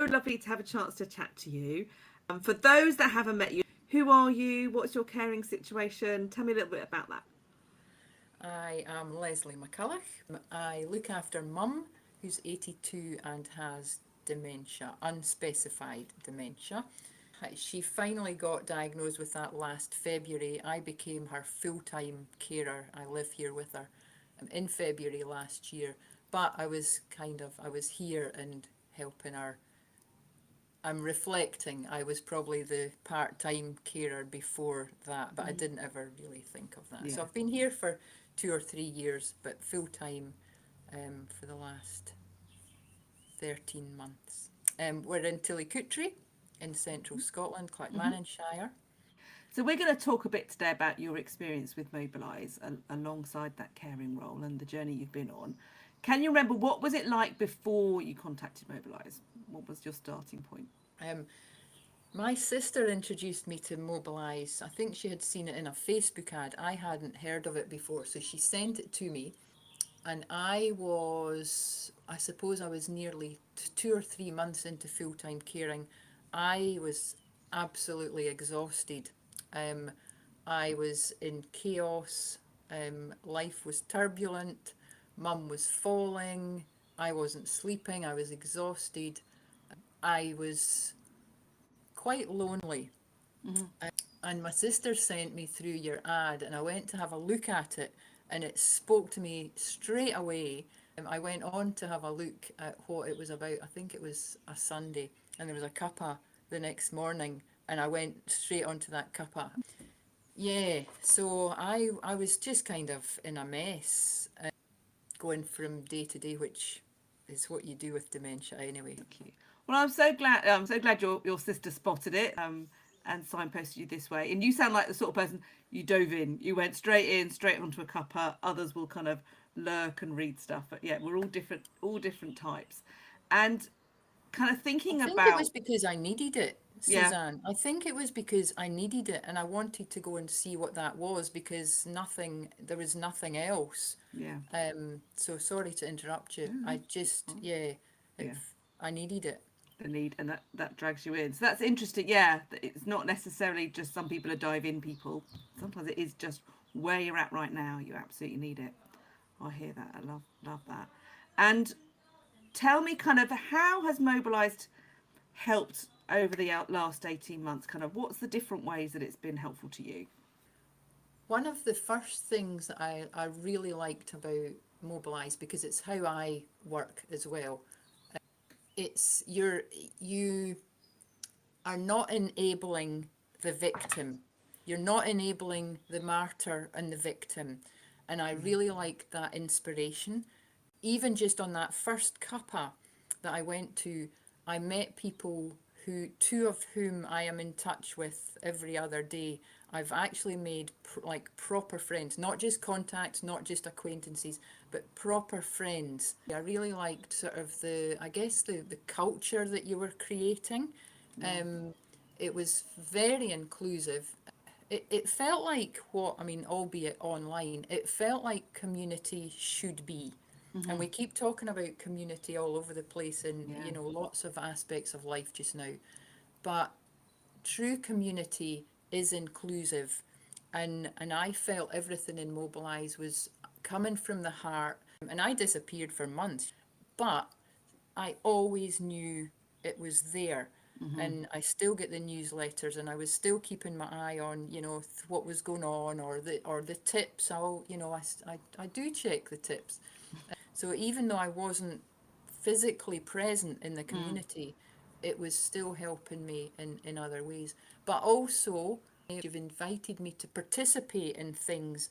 lovely to have a chance to chat to you. For those that haven't met you, who are you? What's your caring situation? Tell me a little bit about that. I am Lesley McCulloch. I look after Mum, who's 82 and has dementia, unspecified dementia. She finally got diagnosed with that last February. I became her full-time carer. I live here with her in February last year. But I was here and helping her. I'm reflecting, I was probably the part-time carer before that, but I didn't ever really think of that. Yeah. So I've been here for 2 or 3 years, but full-time for the last 13 months. We're in Tillycootry in central Scotland, Clackmannanshire. So we're going to talk a bit today about your experience with Mobilise alongside that caring role and the journey you've been on. Can you remember what was it like before you contacted Mobilise? What was your starting point? Um, my sister introduced me to Mobilise. I think she had seen it in a Facebook ad. I hadn't heard of it before, so she sent it to me. And I suppose I was nearly 2 or 3 months into full-time caring. I was absolutely exhausted. Um, I was in chaos. Life was turbulent. Mum was falling. I wasn't sleeping. I was exhausted. I was quite lonely. And my sister sent me through your ad, and I went to have a look at it, and it spoke to me straight away. I went on to have a look at what it was about. I think it was a Sunday, and there was a cuppa the next morning, and I went straight onto that cuppa. Yeah, so I was just kind of in a mess, going from day to day, which is what you do with dementia anyway. Thank you. Well, I'm so glad. I'm so glad your sister spotted it and signposted you this way. And you sound like the sort of person you dove in. You went straight in, straight onto a cuppa. Others will kind of lurk and read stuff. But yeah, we're all different types. And kind of I thinking think it about was because I needed it, yeah, Suzanne. I think it was because I needed it and I wanted to go and see what that was because there was nothing else. yeah, So sorry to interrupt you. I it's just, fine. yeah, it, Yeah, I needed it. the need, and that drags you in. So that's interesting. Yeah, it's not necessarily just some people are dive in people. Sometimes it is just where you're at right now. You absolutely need it. I hear that. I love that. And tell me, kind of, how has Mobilised helped over the last 18 months? Kind of, what's the different ways that it's been helpful to you? One of the first things that I really liked about Mobilise, because it's how I work as well, it's you are not enabling the victim. You're not enabling the martyr and the victim. And I really liked that inspiration. Even just on that first cuppa that I went to, I met people two of whom I am in touch with every other day. I've actually made like proper friends, not just contacts, not just acquaintances, but proper friends. I really liked sort of I guess the culture that you were creating. Yeah. Um, it was very inclusive. It felt like what, I mean, albeit online, it felt like community should be. And we keep talking about community all over the place in, Yeah. lots of aspects of life just now. But true community is inclusive. And I felt everything in Mobilise was coming from the heart. And I disappeared for months, but I always knew it was there. And I still get the newsletters, and I was still keeping my eye on, what was going on, or the tips. I do check the tips. So even though I wasn't physically present in the community, it was still helping me in other ways. But also, you've invited me to participate in things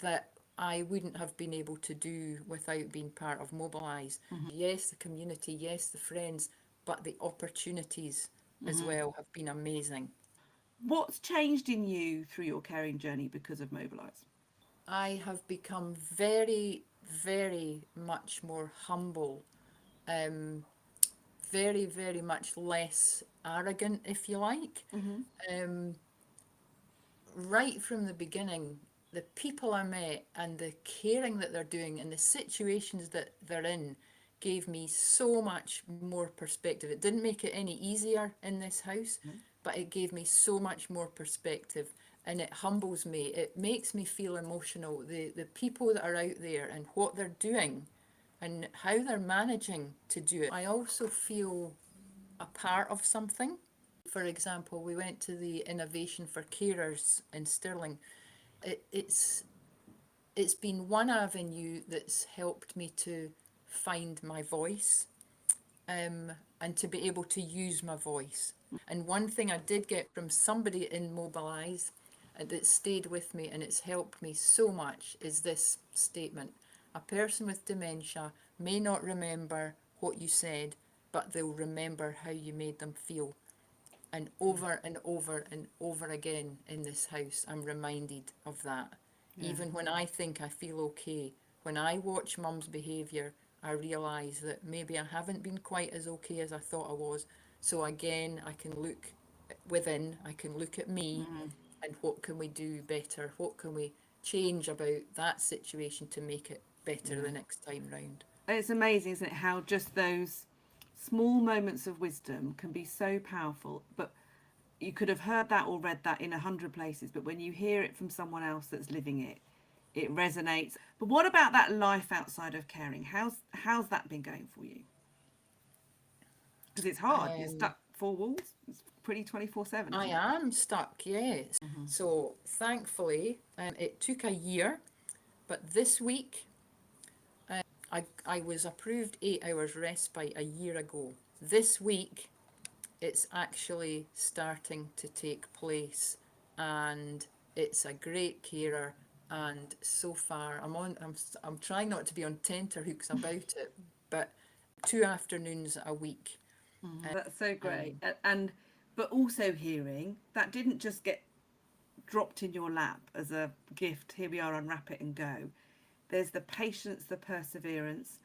that I wouldn't have been able to do without being part of Mobilise. Yes, the community, yes, the friends, but the opportunities as well have been amazing. What's changed in you through your caring journey because of Mobilise? I have become very, very much more humble, um, very, very much less arrogant, if you like. Um, right from the beginning, the people I met and the caring that they're doing and the situations that they're in gave me so much more perspective. It didn't make it any easier in this house, but it gave me so much more perspective, and it humbles me. It makes me feel emotional. The people that are out there and what they're doing and how they're managing to do it. I also feel a part of something. For example, we went to the Innovation for Carers in Stirling. It's been one avenue that's helped me to find my voice, and to be able to use my voice. And one thing I did get from somebody in Mobilise, that stayed with me and it's helped me so much, is this statement: a person with dementia may not remember what you said, but they'll remember how you made them feel. And over and over and over again in this house, I'm reminded of that. Yeah. Even when I think I feel okay, when I watch Mum's behaviour, I realise that maybe I haven't been quite as okay as I thought I was. So again, I can look within, I can look at me, and what can we do better? What can we change about that situation to make it better the next time round? It's amazing, isn't it, how just those small moments of wisdom can be so powerful. But you could have heard that or read that in 100 places, but when you hear it from someone else that's living it, it resonates. But what about that life outside of caring? How's that been going for you? Because it's hard. You're Um, stuck four walls. It's pretty 24/7. I Isn't it? am stuck, yes. So thankfully, it took a year, but this week I was approved 8 hours respite a year ago. This week, it's actually starting to take place, and it's a great carer. And so far, I'm trying not to be on tenterhooks about it, but 2 afternoons a week. That's so great. Um, And but also hearing that didn't just get dropped in your lap as a gift. Here we are, unwrap it and go. There's the patience, the perseverance.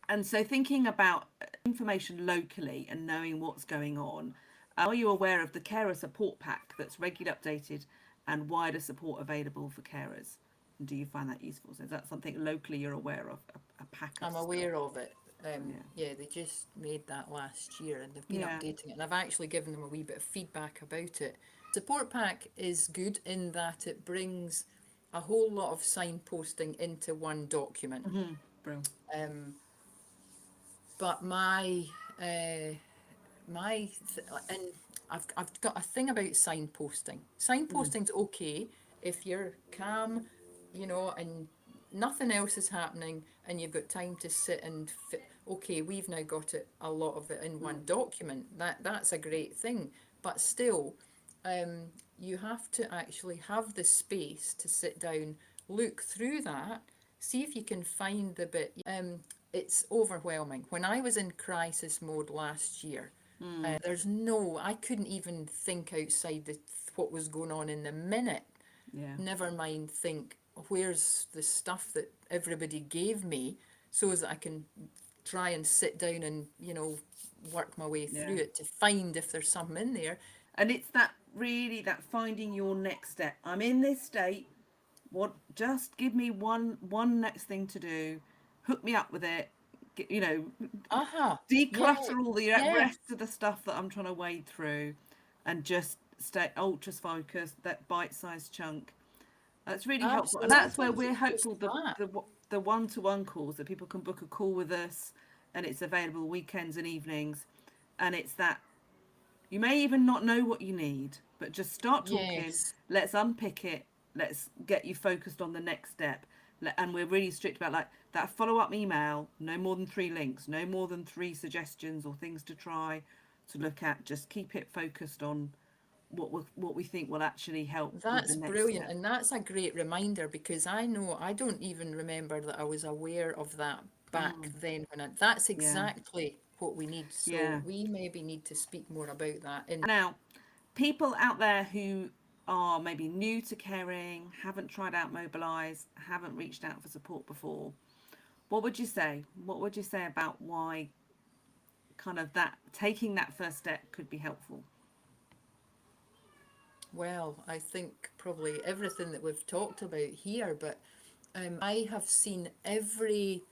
And so thinking about information locally and knowing what's going on, are you aware of the carer support pack that's regularly updated and wider support available for carers? And do you find that useful? So is that something locally you're aware of, a pack of I'm stuff? aware of it. Yeah. Yeah, they just made that last year and they've been Yeah. updating it. And I've actually given them a wee bit of feedback about it. Support pack is good in that it brings a whole lot of signposting into one document. Brilliant. Um, but uh, and I've got a thing about signposting. Signposting's okay if you're calm, and nothing else is happening, and you've got time to sit and okay, we've now got it, a lot of it in one document. That's a great thing, but still, you have to actually have the space to sit down, look through that, see if you can find the bit. It's overwhelming. When I was in crisis mode last year, I couldn't even think outside what was going on in the minute. Yeah. Never mind think, where's the stuff that everybody gave me so that I can try and sit down and, work my way through Yeah. it to find if there's something in there. And it's that really that finding your next step. I'm in this state. What? Just give me one next thing to do. Hook me up with it. Aha, yeah, Declutter all the yes, rest of the stuff that I'm trying to wade through, and just stay ultra focused. That bite-sized chunk. That's really helpful, and absolutely. that's where Sometimes we're it's just hopeful. that. The one-to-one calls that people can book a call with us, and it's available weekends and evenings, and it's that you may even not know what you need, but just start talking. Yes, Let's unpick it. Let's get you focused on the next step. And we're really strict about like that follow-up email. No more than 3 links. No more than 3 suggestions or things to try, to look at. Just keep it focused on what we think will actually help with the that's next brilliant. step. And that's a great reminder, because I know I don't even remember that I was aware of that back then that's Yeah. exactly what we need. So Yeah. we maybe need to speak more about that in. Now, people out there who are maybe new to caring, haven't tried out Mobilise, haven't reached out for support before, what would you say? What would you say about why kind of that taking that first step could be helpful? Well, I think probably everything that we've talked about here, but I have seen every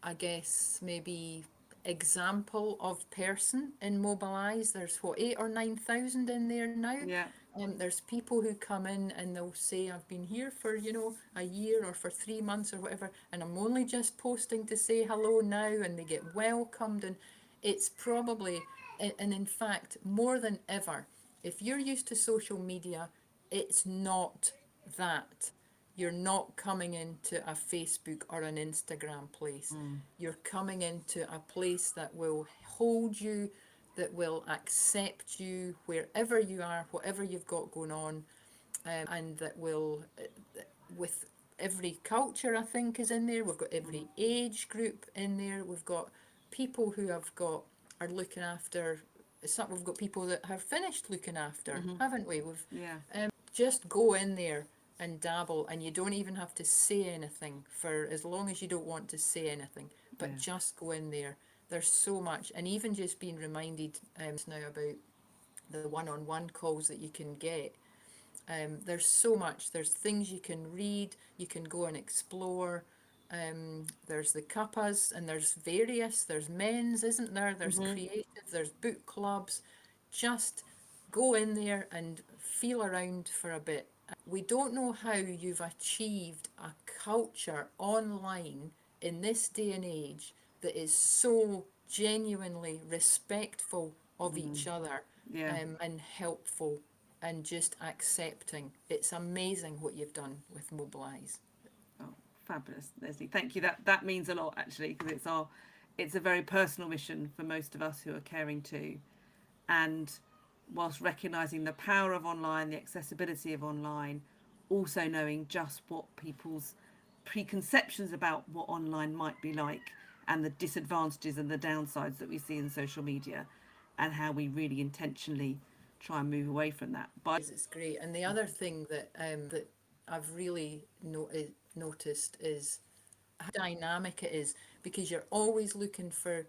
I guess maybe example of person in Mobilise. There's what, 8 or 9,000 in there now. Yeah. There's people who come in and they'll say, I've been here for, a year or for 3 months or whatever, and I'm only just posting to say hello now, and they get welcomed. And it's probably, and in fact, more than ever, if you're used to social media, it's not that. You're not coming into a Facebook or an Instagram place. You're coming into a place that will hold you, that will accept you wherever you are, whatever you've got going on, and that will, with every culture, I think, is in there. We've got every age group in there. We've got people who are looking after. We've got people that have finished looking after, haven't we? Yeah. Just go in there and dabble, and you don't even have to say anything for as long as you don't want to say anything, but Yeah. just go in there. There's so much, and even just being reminded now about the one-on-one calls that you can get. There's so much. There's things you can read, you can go and explore. There's the cuppas, and there's men's, isn't there? There's creative, there's book clubs. Just go in there and feel around for a bit. We don't know how you've achieved a culture online in this day and age that is so genuinely respectful of each other, Yeah. and helpful and just accepting. It's amazing what you've done with Mobilise. Oh, fabulous, Lesley. Thank you. That means a lot, actually, because it's a very personal mission for most of us who are caring too. And whilst recognising the power of online, the accessibility of online, also knowing just what people's preconceptions about what online might be like, and the disadvantages and the downsides that we see in social media, and how we really intentionally try and move away from that. It's great. And the other thing that I've really noticed is how dynamic it is, because you're always looking for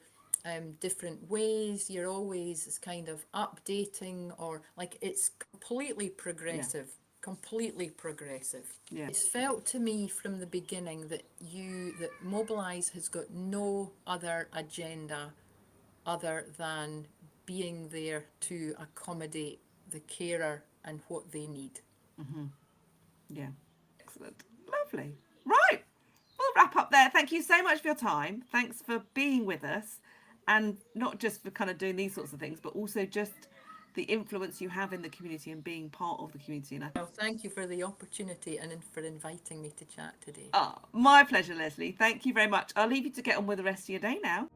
different ways. You're always kind of updating, or like it's completely progressive. Completely progressive. Yeah. It's felt to me from the beginning that Mobilise has got no other agenda other than being there to accommodate the carer and what they need. Yeah. Excellent. Lovely. Right. We'll wrap up there. Thank you so much for your time. Thanks for being with us, and not just for kind of doing these sorts of things, but also just the influence you have in the community and being part of the community. And Well, thank you for the opportunity and for inviting me to chat today. my pleasure, Lesley. Thank you very much. I'll leave you to get on with the rest of your day now.